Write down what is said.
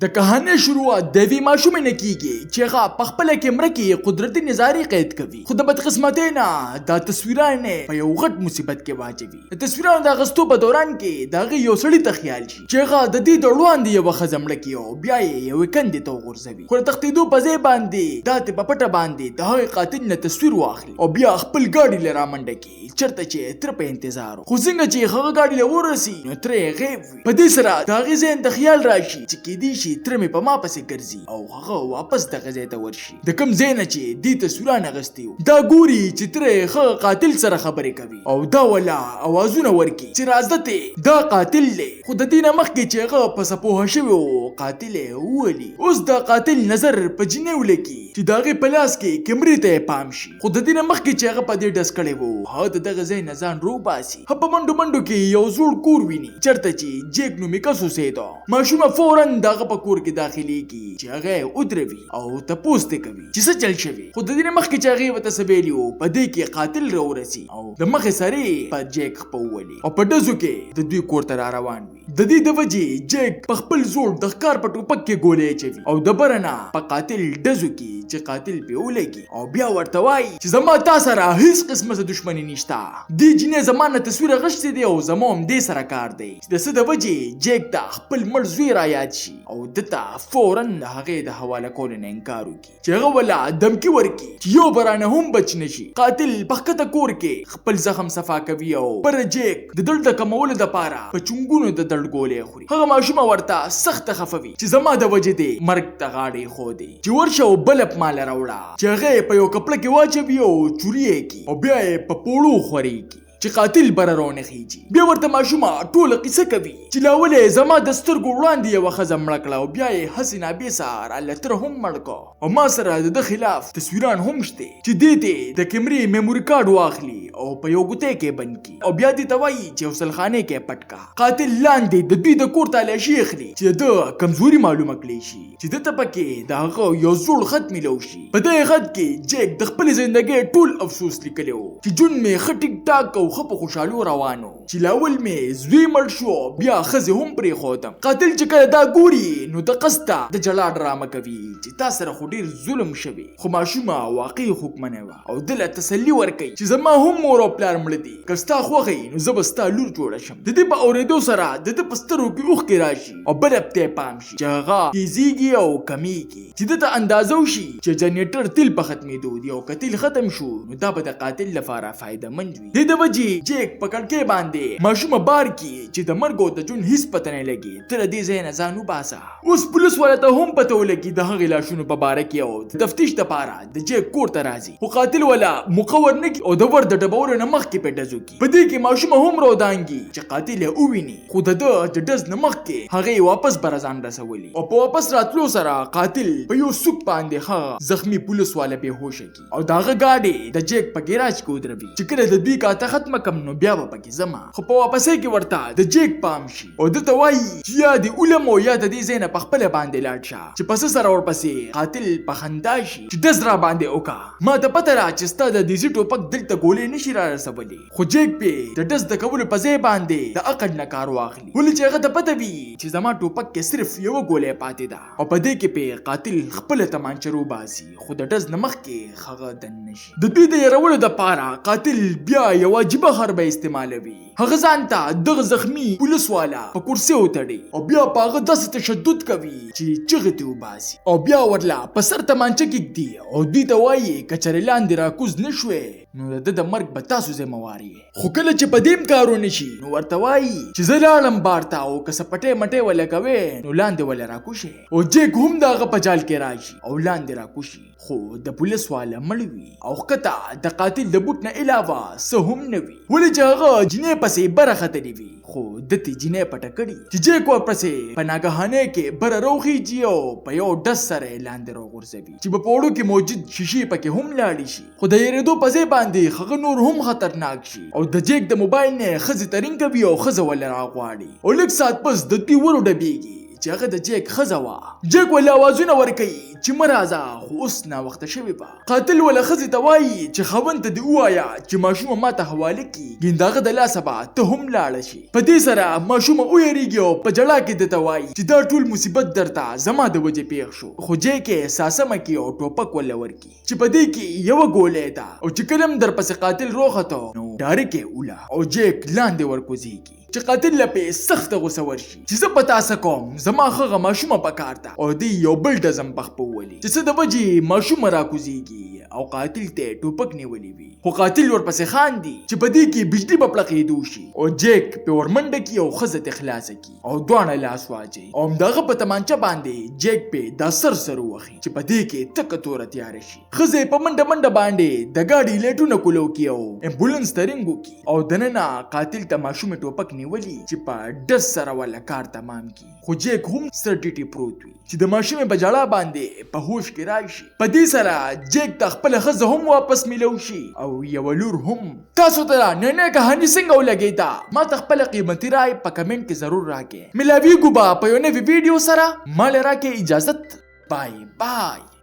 د کهانه شروعات د وی ماشومې نه کیږي چې هغه په خپل کې مرکه قدرتي نظاری قید کوي خو د بدقسمتۍ نه دا تصویرانه په یو غټ مصیبت کې واچوي د تصویرانو د غستو په دوران کې دا یو سړی ته خیال شي چې هغه د دې د وړاندې یو خزمړه کیو بیا یې یو کندې ته غورځوي خو تختیدو په ځای باندې دا ته په پټه باندې د هغه قاتل نه تصویر واخلي او بیا خپل ګاډي لره منډه کی چرته چې تر په انتظار خو څنګه چې هغه ګاډي له ورسي نو ترې غیب په دې سره دا غي زین د خیال راشي چې کې دي تر مې په ما پسې ګرځي او هغه واپس د غزې ته ورشي د کم زین چې دې تصویرانه غستیو دا ګوري چې تر هغه قاتل سره خبرې کوي او دا ولا اوازونه ورکی چې راځته دا قاتل له خود دینه مخکې چې هغه په سپوه شوی قاتل ولی اوس دا قاتل نظر په جنې ولکی چې دا غي پلاس کې کیمرې ته پام شي خود دینه مخکې چې هغه په دې ډس کړي وو هغه د غزې نه ځان رو باسي په منډو منډو کې یو زوړ کور ویني چرته چې جیک نو میکاسو سیدو ماشومه فورن دغه په کور کې داخلي کی چې هغه ودروي او تاسو ته کوي چې څه چل شوی خو د دې مخکې چې هغه وته سبېلیو په دې کې قاتل راورسي او د مخې سره په جیک خپولي او په دزو کې د دوی کور ته روان وي د دې د وجې جیک په خپل زوړ د ښکار په ټوپک کې ګولې چوي او د برنا په قاتل دزو کې چې قاتل په ولګي او بیا ورته وایي چې زما تاسو سره هیڅ قسمه دښمنی نشته دی جنې زمانه تصویر غشتي دی او زموم دې سره کار دی د څه د وجې جیک ته خپل مړ زوی را یاد شي او دته فورن هغه د حواله کول نه انکار وکي چې هغه ولا دمکی ورکی چې یو برانه هم بچ نشي قاتل پخته کور کې خپل زخم صفا کوي او پر جیک د دل د کمول د پاره په چونګونو د دل ګولې خوري هغه ماشومه ورته سخت خفوي چې زما د وجې دی مرګ ته غاړي خو دی چې ورشه بلپ مال راوړه چې هغه په یو کپړه کې واچوي او چوري کی او بیا په پوړو خوري کی چې قاتل بررونه خيږي بیا ورته ماشومه ټول قصه کوي چې لاولې زما د سترګو وړاندې یو خزم مړ کړه او بیا یې حسینا بیسار التر هم مړ کو او ما سره د خلاف تصویران هم شته چې دې د کیمرې میموري کارت واخلي او په یو ګوته کې بند کی او بیا دې توایي چې وسلخانه کې پټکا قاتل لاندې د دوی د کور ته شیخلي چې د کمزوري معلومه کړي شي چې د تپکه دغه یو زوړ خط ملو شي په دې خط کې جیک د خپل ژوندۍ ټول افسوس لیکلو چې جون می خټیک ټاک خو په خوشالو روانو چې لاول می زوی مړ شو بیا خزه هم پرې خوتم قاتل چې کله دا ګوري نو د قسطه د جلا ډرامه کوي چې تاسو سره خو ډیر ظلم شوی خو ماشومه واقعي حکمنه و او دل تسلی ورکي چې زما هم مور او پلار مړ دي کستا خوغي نو زبستا لور جوړ شم د دې په اوریدو سره د پسترو کې اوخ کې راشي او بلبته پام شي چې هغه تیزیږي او کمیږي چې د اندازو شي چې جنریټر تل په ختمېدو دی او کتل ختم شو نو دا به د قاتل لپاره فائدہ مند وي د وجې جیک پکړکې باندې ماشومه بار کی چې د مرګ د جون هیڅ پته نه لګي تر دې ځای نه ځانو باسا اوس پولیس ولته هم پته ولګي د هغې لاشونو په باره کې او تفتیش لپاره د جیک کور ته راځي خو قاتل ولا مقور نه او د ور د ډبورو نه مخکې په دزو کی په دې کې ماشومه هم رودانګي چې قاتل یې وویني خو د دز نه مخکې هغه واپس برزان رسولي او په واپس راتلو سره قاتل په یو سوق باندې ښه زخمی پولیس والا به هوش کی او داغه گاډي د جیک په ګراج کې ودروي چې کله د دوی کاته ختمه کم نو بیا به پکې زما خو په واپسې کې ورته د جیک پام شي او د توای چې یا د علماء یا د دې زینه په خپل باندې لاړ شه چې پس سره ورپسې قاتل په خندا شي چې دزرا باندې وکا ما ته پته را چې ستاد د دې ټوپک دلته ګولې نشي را رسولي خو جیک په د دز د کول په ځای باندې د عقل نه کار واخلي ولې چې هغه ته پته وي چې زما ټوپک کې صرف یو ګولې پاتې ده او په دې کې په قاتل خپل تمانچرو باسي خو د دز نمخ کې خغه دن نشي د دوی د يرولو د پاره قاتل بیا یو واجبه حربه استعمالوي هغه ځان ته دغه زخمی پولیس والا په کرسي وتړي او بیا پاغه داسې تشدد کوي چې چغته وباسي او بیا ورلا په سر تمانچه کېږي او دوی ته وایي کچره لاندې راکوز نشوي نو د مرګ به تاسو ذمہواری خو کله چې په دیم کارو نشي نو ورته وایي چې زلالم بارتا او کسپټه مټه ولا کوي نو لاندې ولا راکوشي او جیک هم دغه په جال کې راشي او لاندې راکوشي خو د پولیس والا مړوي او کته د قاتل د بوت نه علاوه څه هم نه وي ولې چې هغه جنې پسې برخه دی وي خو دته جنې پټه کړي چې جیک ورپسې په ناګهانه کې بر روخي جیو په یو ډس سره لاندې راغورځوي چې په پوړو کې موجود شیشې پکې هم لاړې شي خو د یریدو په ځای باندې هغه نور هم خطرناک شي او د جیک د موبایل نه خزه ترين کوي او خزه ول راغواړي او لږ سات پس د دوی ورو ډبيږي چې هغه د جیک ښځه وه. جیک ول اوازونه ورکوي چې مه راځه خو اوس ناوخته شوې وه. قاتل ول ښځې ته وایي چې خاوند ته دې ووایه چې ماشومه ماته حواله کړي ګین د هغه د لاسه به ته هم لاړه شي. په دې سره ماشومه ویریږي او په ژړا کې درته وایي چې دا ټول مصیبت درته زما د وجې پیښ شو. خو جیک یې ساسمه کړي او ټوپک ول ورکړي چې په دې کې یوه ګولۍ ده او چې کله هم درپسې قاتل روخته نو ډارک یې وله او جیک لاندې ورکوزیږي چې قاتل لپې سخته غوسه ورشي چې زه په تاسو کوم زما هغه ماشومه پکار ده او دی یو بل ډزم پخ په ولي چې څه د وجې ماشومه راکوزیږي او قاتل ته ټوپک نیولی وي. خو قاتل ورپسې خاندي چې په دې کې بجلی به پړقېدو شي او جیک په ورمنډه کې او ښځه ته خلاصه کړي او دواړه لاس واچوي او همدغه په تمانچه باندې جیک په دا سر ووهي چې په دې کې تکه توره تیاره شي. ښځې په منډه باندې د گاډي لیټونه کولو کې او امبولانس ته رنګ وکړي او دننه قاتل ته ماشومې ټوپک نیولي چې په ډز سره ولا کار تمام کړي. خو جیک هم سر ټیټي پروت وي چې د ماشومې په ژړا باندې په هوش کې راشي. په دې سره جیک ته خپله ښځه هم واپس میلو شي او یوه لور هم. تاسو ته نننۍ کهاني څنګه ولګېده ما ته خپله قیمتي رای په کمنټ کې ضرور راکړئ. ملاویږو به په یو نوي ویډیو سره. ما له راکړئ اجازت. بای بای.